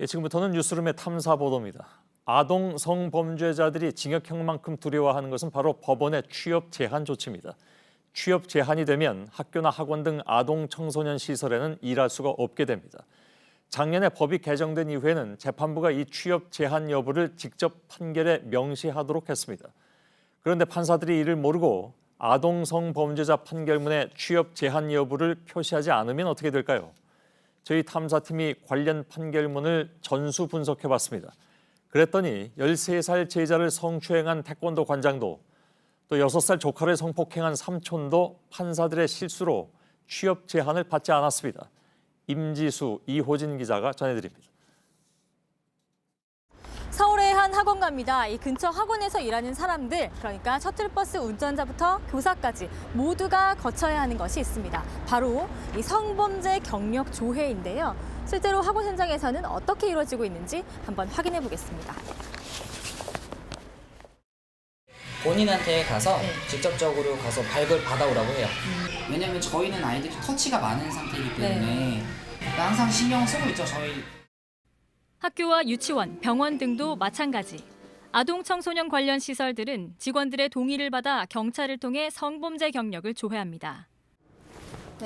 지금부터는 뉴스룸의 탐사 보도입니다. 아동 성범죄자들이 징역형만큼 두려워하는 것은 바로 법원의 취업 제한 조치입니다. 취업 제한이 되면 학교나 학원 등 아동 청소년 시설에는 일할 수가 없게 됩니다. 작년에 법이 개정된 이후에는 재판부가 이 취업 제한 여부를 직접 판결에 명시하도록 했습니다. 그런데 판사들이 이를 모르고 아동 성범죄자 판결문에 취업 제한 여부를 표시하지 않으면 어떻게 될까요? 저희 탐사팀이 관련 판결문을 전수 분석해봤습니다. 그랬더니 13살 제자를 성추행한 태권도 관장도 또 6살 조카를 성폭행한 삼촌도 판사들의 실수로 취업 제한을 받지 않았습니다. 임지수, 이호진 기자가 전해드립니다. 서울의 한 학원가입니다. 이 근처 학원에서 일하는 사람들, 그러니까 셔틀버스 운전자부터 교사까지 모두가 거쳐야 하는 것이 있습니다. 바로 이 성범죄 경력 조회인데요. 실제로 학원 현장에서는 어떻게 이루어지고 있는지 한번 확인해 보겠습니다. 본인한테 가서 직접적으로 가서 발굴 받아오라고 해요. 왜냐면 저희는 아이들이 터치가 많은 상태이기 때문에 항상 신경 쓰고 있죠, 저희. 학교와 유치원, 병원 등도 마찬가지. 아동 청소년 관련 시설들은 직원들의 동의를 받아 경찰을 통해 성범죄 경력을 조회합니다.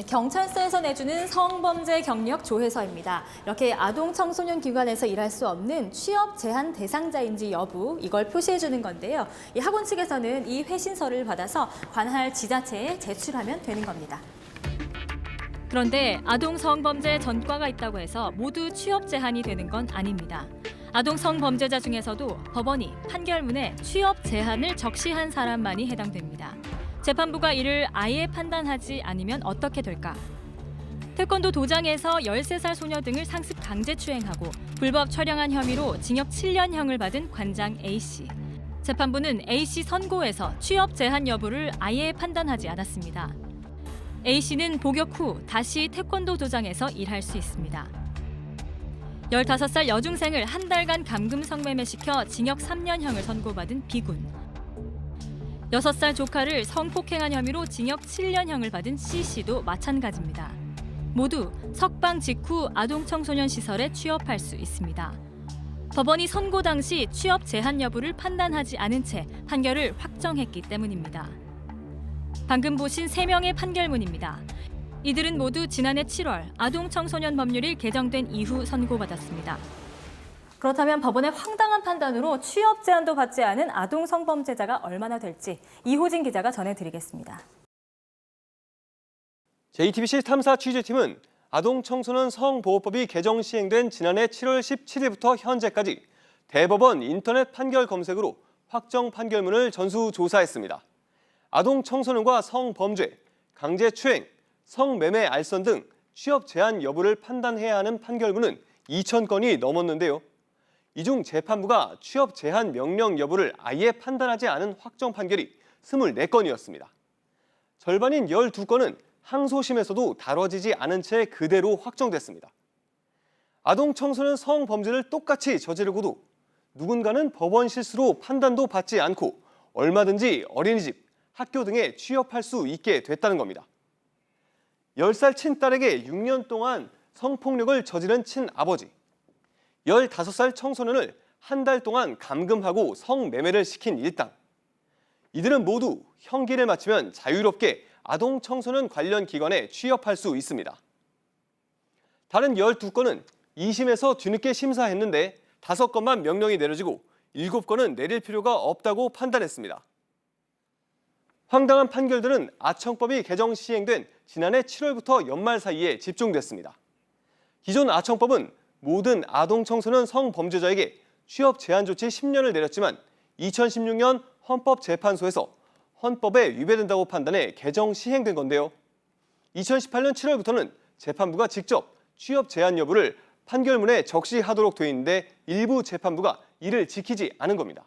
경찰서에서 내주는 성범죄 경력 조회서입니다. 이렇게 아동 청소년 기관에서 일할 수 없는 취업 제한 대상자인지 여부 이걸 표시해 주는 건데요. 이 학원 측에서는 이 회신서를 받아서 관할 지자체에 제출하면 되는 겁니다. 그런데 아동 성범죄 전과가 있다고 해서 모두 취업 제한이 되는 건 아닙니다. 아동 성범죄자 중에서도 법원이 판결문에 취업 제한을 적시한 사람만이 해당됩니다. 재판부가 이를 아예 판단하지 않으면 어떻게 될까? 태권도 도장에서 13살 소녀 등을 상습 강제추행하고 불법 촬영한 혐의로 징역 7년형을 받은 관장 A씨. 재판부는 A씨 선고에서 취업 제한 여부를 아예 판단하지 않았습니다. A씨는 복역 후 다시 태권도 도장에서 일할 수 있습니다. 15살 여중생을 한 달간 감금 성매매시켜 징역 3년형을 선고받은 B군. 6살 조카를 성폭행한 혐의로 징역 7년형을 받은 C씨도 마찬가지입니다. 모두 석방 직후 아동 청소년 시설에 취업할 수 있습니다. 법원이 선고 당시 취업 제한 여부를 판단하지 않은 채 판결을 확정했기 때문입니다. 방금 보신 3명의 판결문입니다. 이들은 모두 지난해 7월 아동 청소년 법률이 개정된 이후 선고받았습니다. 그렇다면 법원의 황당한 판단으로 취업 제한도 받지 않은 아동 성범죄자가 얼마나 될지 이호진 기자가 전해드리겠습니다. JTBC 탐사 취재팀은 아동 청소년 성보호법이 개정 시행된 지난해 7월 17일부터 현재까지 대법원 인터넷 판결 검색으로 확정 판결문을 전수조사했습니다. 아동 청소년과 성범죄, 강제추행, 성매매 알선 등 취업 제한 여부를 판단해야 하는 판결문은 2,000건이 넘었는데요. 이 중 재판부가 취업 제한 명령 여부를 아예 판단하지 않은 확정 판결이 24건이었습니다. 절반인 12건은 항소심에서도 다뤄지지 않은 채 그대로 확정됐습니다. 아동 청소년 성범죄를 똑같이 저지르고도 누군가는 법원 실수로 판단도 받지 않고 얼마든지 어린이집, 학교 등에 취업할 수 있게 됐다는 겁니다. 10살 친딸에게 6년 동안 성폭력을 저지른 친아버지, 15살 청소년을 한 달 동안 감금하고 성매매를 시킨 일당. 이들은 모두 형기를 마치면 자유롭게 아동 청소년 관련 기관에 취업할 수 있습니다. 다른 12건은 2심에서 뒤늦게 심사했는데 5건만 명령이 내려지고 7건은 내릴 필요가 없다고 판단했습니다. 황당한 판결들은 아청법이 개정 시행된 지난해 7월부터 연말 사이에 집중됐습니다. 기존 아청법은 모든 아동 청소년 성범죄자에게 취업 제한 조치 10년을 내렸지만 2016년 헌법재판소에서 헌법에 위배된다고 판단해 개정 시행된 건데요. 2018년 7월부터는 재판부가 직접 취업 제한 여부를 판결문에 적시하도록 돼 있는데 일부 재판부가 이를 지키지 않은 겁니다.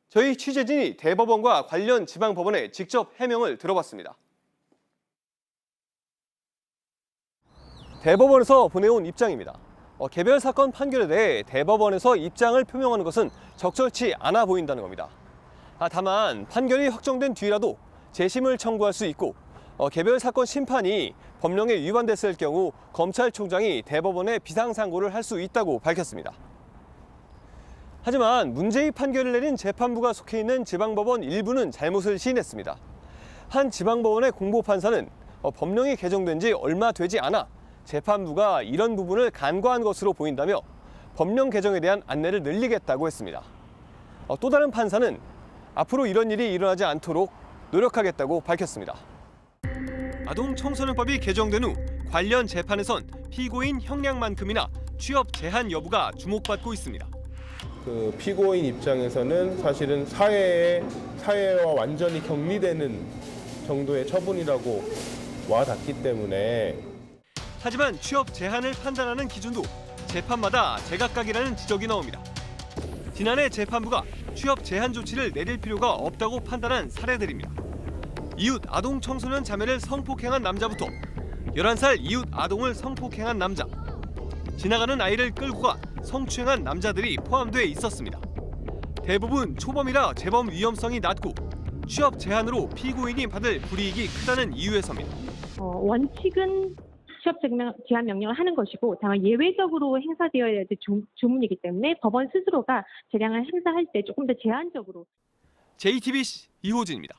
저희 취재진이 대법원과 관련 지방법원에 직접 해명을 들어봤습니다. 대법원에서 보내온 입장입니다. 개별 사건 판결에 대해 대법원에서 입장을 표명하는 것은 적절치 않아 보인다는 겁니다. 다만 판결이 확정된 뒤라도 재심을 청구할 수 있고 개별 사건 심판이 법령에 위반됐을 경우 검찰총장이 대법원에 비상상고를 할 수 있다고 밝혔습니다. 하지만 문제의 판결을 내린 재판부가 속해 있는 지방법원 일부는 잘못을 시인했습니다. 한 지방법원의 공보판사는 법령이 개정된 지 얼마 되지 않아 재판부가 이런 부분을 간과한 것으로 보인다며 법령 개정에 대한 안내를 늘리겠다고 했습니다. 또 다른 판사는 앞으로 이런 일이 일어나지 않도록 노력하겠다고 밝혔습니다. 아동 청소년법이 개정된 후 관련 재판에선 피고인 형량만큼이나 취업 제한 여부가 주목받고 있습니다. 그 피고인 입장에서는 사실은 사회와 완전히 격리되는 정도의 처분이라고 와닿기 때문에. 하지만 취업 제한을 판단하는 기준도 재판마다 제각각이라는 지적이 나옵니다. 지난해 재판부가 취업 제한 조치를 내릴 필요가 없다고 판단한 사례들입니다. 이웃 아동 청소년 자매를 성폭행한 남자부터 11살 이웃 아동을 성폭행한 남자, 지나가는 아이를 끌고 가 성추행한 남자들이 포함돼 있었습니다. 대부분 초범이라 재범 위험성이 낮고 취업 제한으로 피고인이 받을 불이익이 크다는 이유에서입니다. 원칙은 취업 제한 명령을 하는 것이고 다만 예외적으로 행사되어야 될 조문이기 때문에 법원 스스로가 재량을 행사할 때 조금 더 제한적으로. JTBC 이호진입니다.